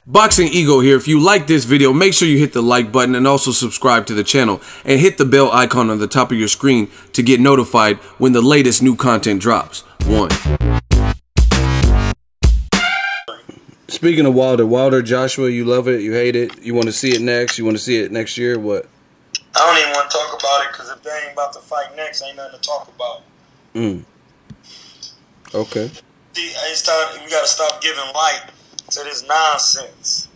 Boxing Ego here. If you like this video, make sure you hit the like button and also subscribe to the channel and hit the bell icon on the top of your screen to get notified when the latest new content drops. Speaking of Wilder, Joshua, you love it, you hate it, you want to see it next, you want to see it next year, what? I don't even want to talk about it because if they ain't about to fight next, ain't nothing to talk about. Okay. See, it's time, we got to stop giving light to this nonsense.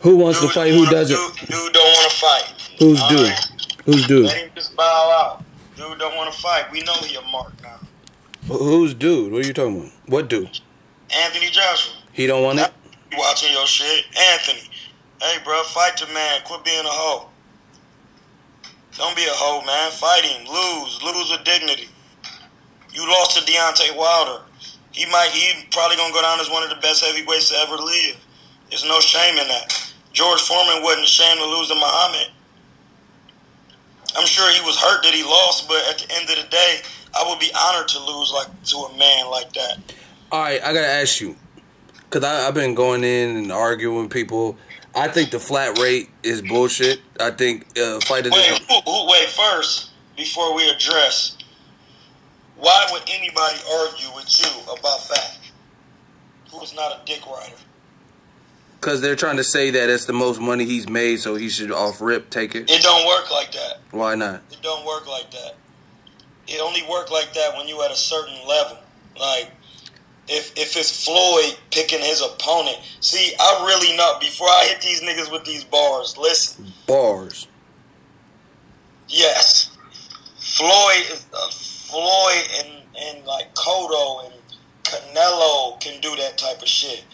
Who wants to fight? Who doesn't? Dude don't want to fight. Who's dude? Right? Who's dude? Let him just bow out. Dude don't want to fight. We know he a mark now. Who's dude? What are you talking about? What dude? Anthony Joshua. He don't want it? You watching your shit? Anthony. Hey, bro, fight your man. Quit being a hoe. Don't be a hoe, man. Fight him. Lose with dignity. You lost to Deontay Wilder. He probably gonna go down as one of the best heavyweights to ever live. There's no shame in that. George Foreman wasn't ashamed to lose to Muhammad. I'm sure he was hurt that he lost, but at the end of the day, I would be honored to lose to a man like that. All right, I gotta ask you, because I've been going in and arguing with people. I think the flat rate is bullshit. I think fighters. Wait, first, before we address. Why would anybody argue with you about that? Who is not a dick rider? Because they're trying to say that it's the most money he's made, so he should off rip take it. It don't work like that. Why not? It don't work like that. It only work like that when you at a certain level. Like, if it's Floyd picking his opponent. See, I really know, before I hit these niggas with these bars, listen. Bars. Yes. Floyd and like Cotto and Canelo can do that type of shit.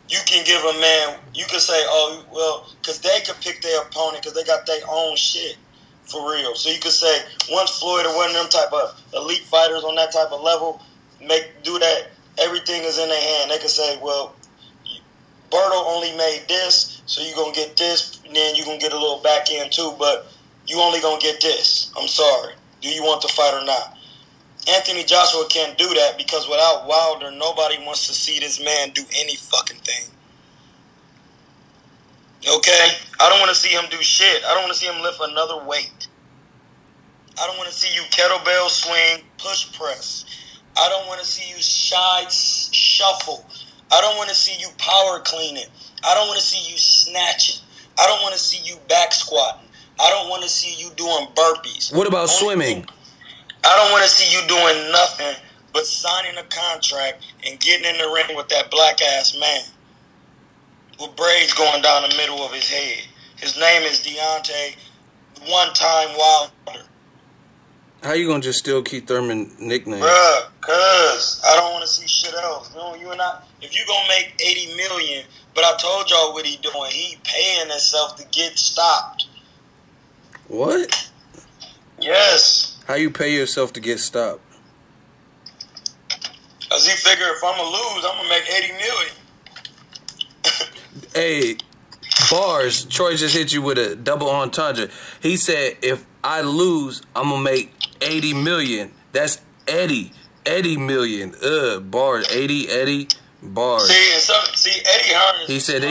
You can give a man, you can say, oh, well, because they could pick their opponent because they got their own shit for real. So you could say, once Floyd or one of them type of elite fighters on that type of level do that, everything is in their hand. They could say, well, Berto only made this, so you're going to get this, and then you're going to get a little back end too, but you only going to get this. I'm sorry. Do you want the fight or not? Anthony Joshua can't do that because without Wilder, nobody wants to see this man do any fucking thing. Okay? I don't want to see him do shit. I don't want to see him lift another weight. I don't want to see you kettlebell swing, push press. I don't want to see you shuffle. I don't want to see you power cleaning. I don't want to see you snatching. I don't want to see you back squatting. I don't want to see you doing burpees. What about swimming? I don't want to see you doing nothing but signing a contract and getting in the ring with that black-ass man with braids going down the middle of his head. His name is Deontay One-Time Wilder. How you going to just still Keith Thurman nickname? Bruh, cuz I don't want to see shit else. You not. If you going to make $80 million, but I told y'all what he doing. He paying himself to get stopped. What? Yes. How you pay yourself to get stopped? Cause he figure if I'm gonna lose, I'm gonna make 80 million. Hey, bars. Troy just hit you with a double entendre. He said, "If I lose, I'm gonna make 80 million." That's Eddie million. Bars. Eddie bars. See, Eddie Hearn. He said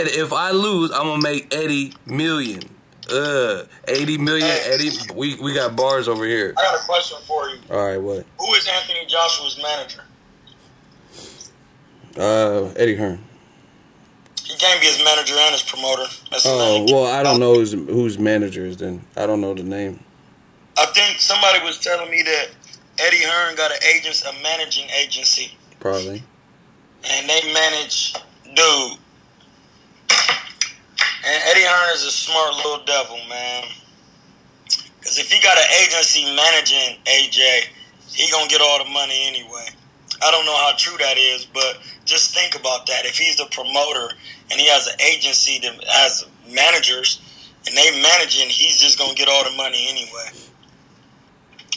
if I lose, I'm gonna make 80 million. 80 million, hey. Eddie. We got bars over here. I got a question for you. All right, what? Who is Anthony Joshua's manager? Eddie Hearn. He can't be his manager and his promoter. That's well, I don't know whose manager is then. I don't know the name. I think somebody was telling me that Eddie Hearn got a managing agency. Probably. And they manage dude. And Eddie Hearn is a smart little devil, man. Because if he got an agency managing AJ, he going to get all the money anyway. I don't know how true that is, but just think about that. If he's the promoter and he has an agency that has managers and they managing, he's just going to get all the money anyway.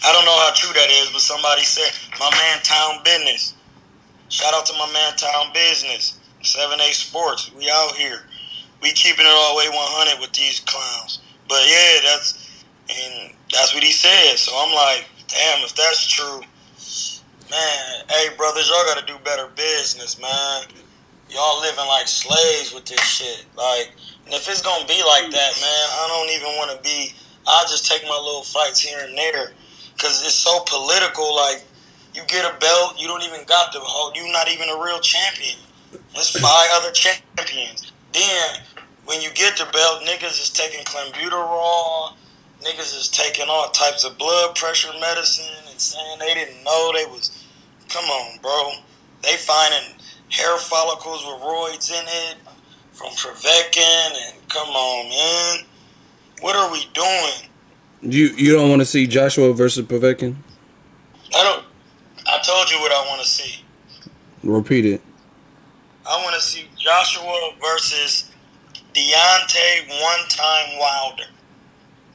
I don't know how true that is, but somebody said, my man Town Business. Shout out to my man Town Business. 7A Sports. We out here. We keeping it all the way 100 with these clowns. But yeah, that's what he said. So I'm like, damn, if that's true, man, hey brothers, y'all gotta do better business, man. y'all living like slaves with this shit. Like, and if it's gonna be like that, man, I don't even want to be. I'll just take my little fights here and there, cause it's so political. Like, you get a belt, you don't even got the whole. You're not even a real champion. There's 5 other champions. Then when you get the belt, niggas is taking clenbuterol. Niggas is taking all types of blood pressure medicine and saying they didn't know they was. Come on, bro. They finding hair follicles with roids in it from Prevekin, and come on, man. What are we doing? You don't want to see Joshua versus Prevekin? I told you what I want to see. Repeat it. I want to see Joshua versus Deontay one-time Wilder.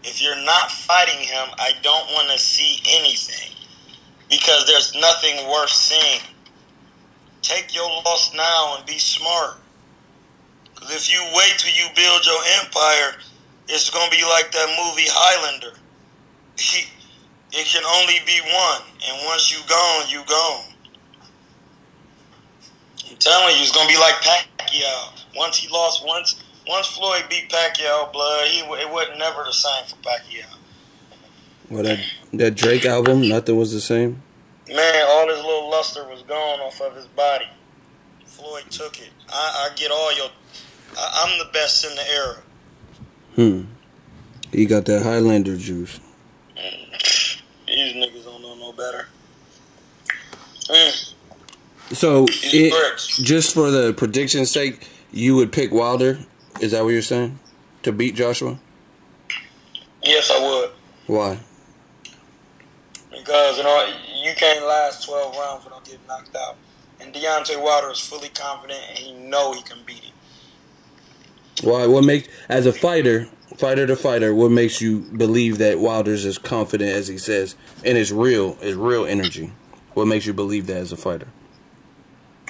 If you're not fighting him, I don't want to see anything, because there's nothing worth seeing. Take your loss now and be smart. Because if you wait till you build your empire, it's going to be like that movie Highlander. It can only be one. And once you gone, you gone. I'm telling you, it's going to be like Pacquiao. Once Floyd beat Pacquiao, blood, it wasn't never the same for Pacquiao. Well, that Drake album, nothing was the same? Man, all his little luster was gone off of his body. Floyd took it. I get all your... I'm the best in the era. He got that Highlander juice. These niggas don't know no better. So, just for the prediction's sake, you would pick Wilder? Is that what you're saying? To beat Joshua? Yes, I would. Why? Because, you can't last 12 rounds without getting knocked out. And Deontay Wilder is fully confident, and he know he can beat him. Why? What makes, as a fighter to fighter, what makes you believe that Wilder's as confident as he says, and his real energy? What makes you believe that as a fighter?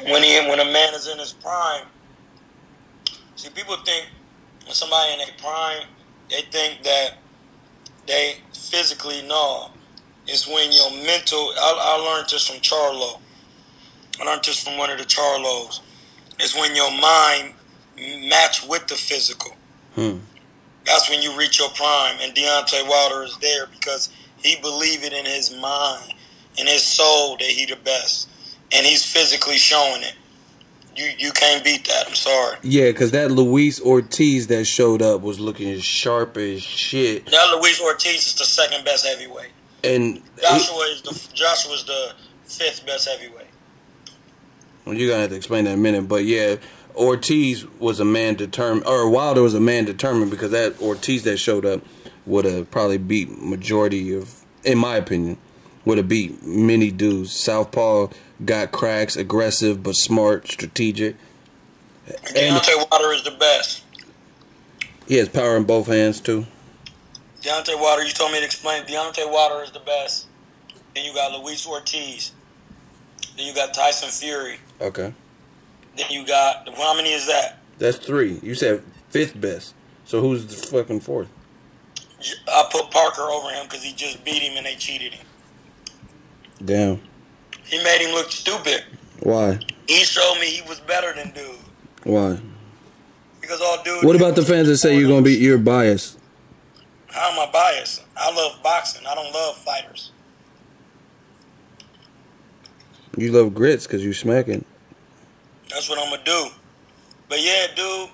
When a man is in his prime, see, people think when somebody in their prime, they think that they physically know. It's when your mental. I learned this from Charlo. I learned this from one of the Charlos. It's when your mind match with the physical. That's when you reach your prime. And Deontay Wilder is there because he believe it in his mind, in his soul, that he the best. And he's physically showing it. You can't beat that. I'm sorry. Yeah, because that Luis Ortiz that showed up was looking as sharp as shit. That Luis Ortiz is the second best heavyweight. And Joshua's the 5th best heavyweight. Well, you're gonna have to explain that in a minute, but yeah, Ortiz was a man determined, or Wilder was a man determined, because that Ortiz that showed up would have probably beat majority of, in my opinion, would have beat many dudes. Southpaw, got cracks, aggressive but smart, strategic. And Deontay Wilder is the best. He has power in both hands too. Deontay Wilder, you told me to explain. Deontay Wilder is the best. Then you got Luis Ortiz. Then you got Tyson Fury. Okay. Then you got, how many is that? That's 3. You said 5th best. So who's the fucking 4th? I put Parker over him because he just beat him and they cheated him. Damn. He made him look stupid. Why? He showed me he was better than dude. Why? Because all dude. What about the fans that say you're biased? How am I biased? I love boxing. I don't love fighters. You love grits because you smacking. That's what I'm gonna do. But yeah, dude.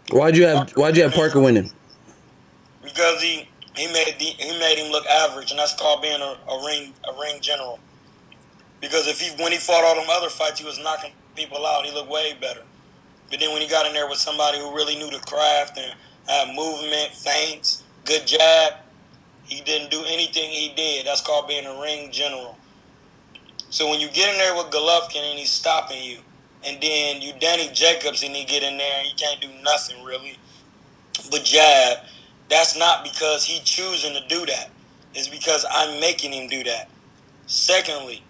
Why'd you have Parker winning? Because he made him look average, and that's called being a ring general. Because when he fought all them other fights, he was knocking people out. He looked way better. But then when he got in there with somebody who really knew the craft and had movement, feints, good jab, he didn't do anything he did. That's called being a ring general. So when you get in there with Golovkin and he's stopping you, and then you Danny Jacobs and he get in there and you can't do nothing really but jab, that's not because he choosing to do that. It's because I'm making him do that. Secondly,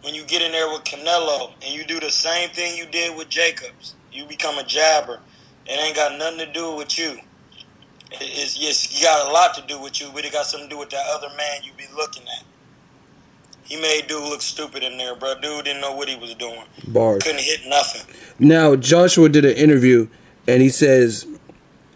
when you get in there with Canelo and you do the same thing you did with Jacobs, you become a jabber. It ain't got nothing to do with you. Yes, you got a lot to do with you, but it got something to do with that other man you be looking at. He made dude look stupid in there, bro. Dude didn't know what he was doing. Bars. Couldn't hit nothing. Now, Joshua did an interview, and he says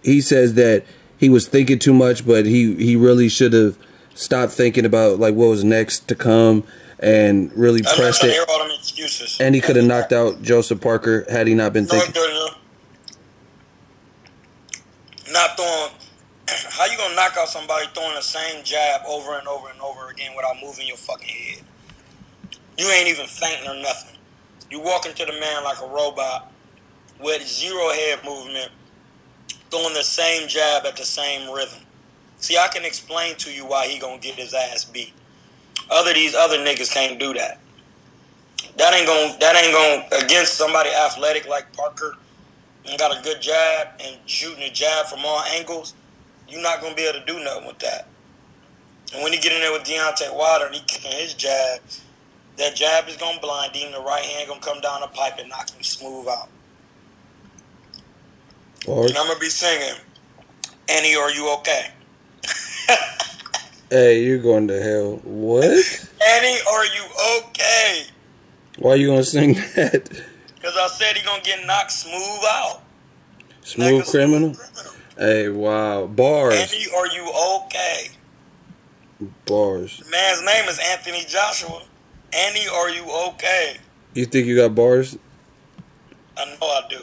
that he was thinking too much, but he really should have stopped thinking about like what was next to come and really pressed it. Hear all them excuses. And he could have knocked out Joseph Parker had he not been thinking. Not throwing. How you gonna knock out somebody throwing the same jab over and over and over again without moving your fucking head? You ain't even fainting or nothing. You walk into the man like a robot with zero head movement, throwing the same jab at the same rhythm. See, I can explain to you why he gonna get his ass beat. These other niggas can't do that. That ain't gonna against somebody athletic like Parker and got a good jab and shooting a jab from all angles. You're not gonna be able to do nothing with that. And when you get in there with Deontay Wilder and he kicking his jab, that jab is gonna blind him. The right hand gonna come down the pipe and knock him smooth out. And I'm gonna be singing, "Annie, are you okay?" Hey, you're going to hell. What? Annie, are you okay? Why are you gonna sing that? Because I said he gonna get knocked smooth out. Smooth criminal? Hey, wow. Bars. Annie, are you okay? Bars. The man's name is Anthony Joshua. Annie, are you okay? You think you got bars? I know I do.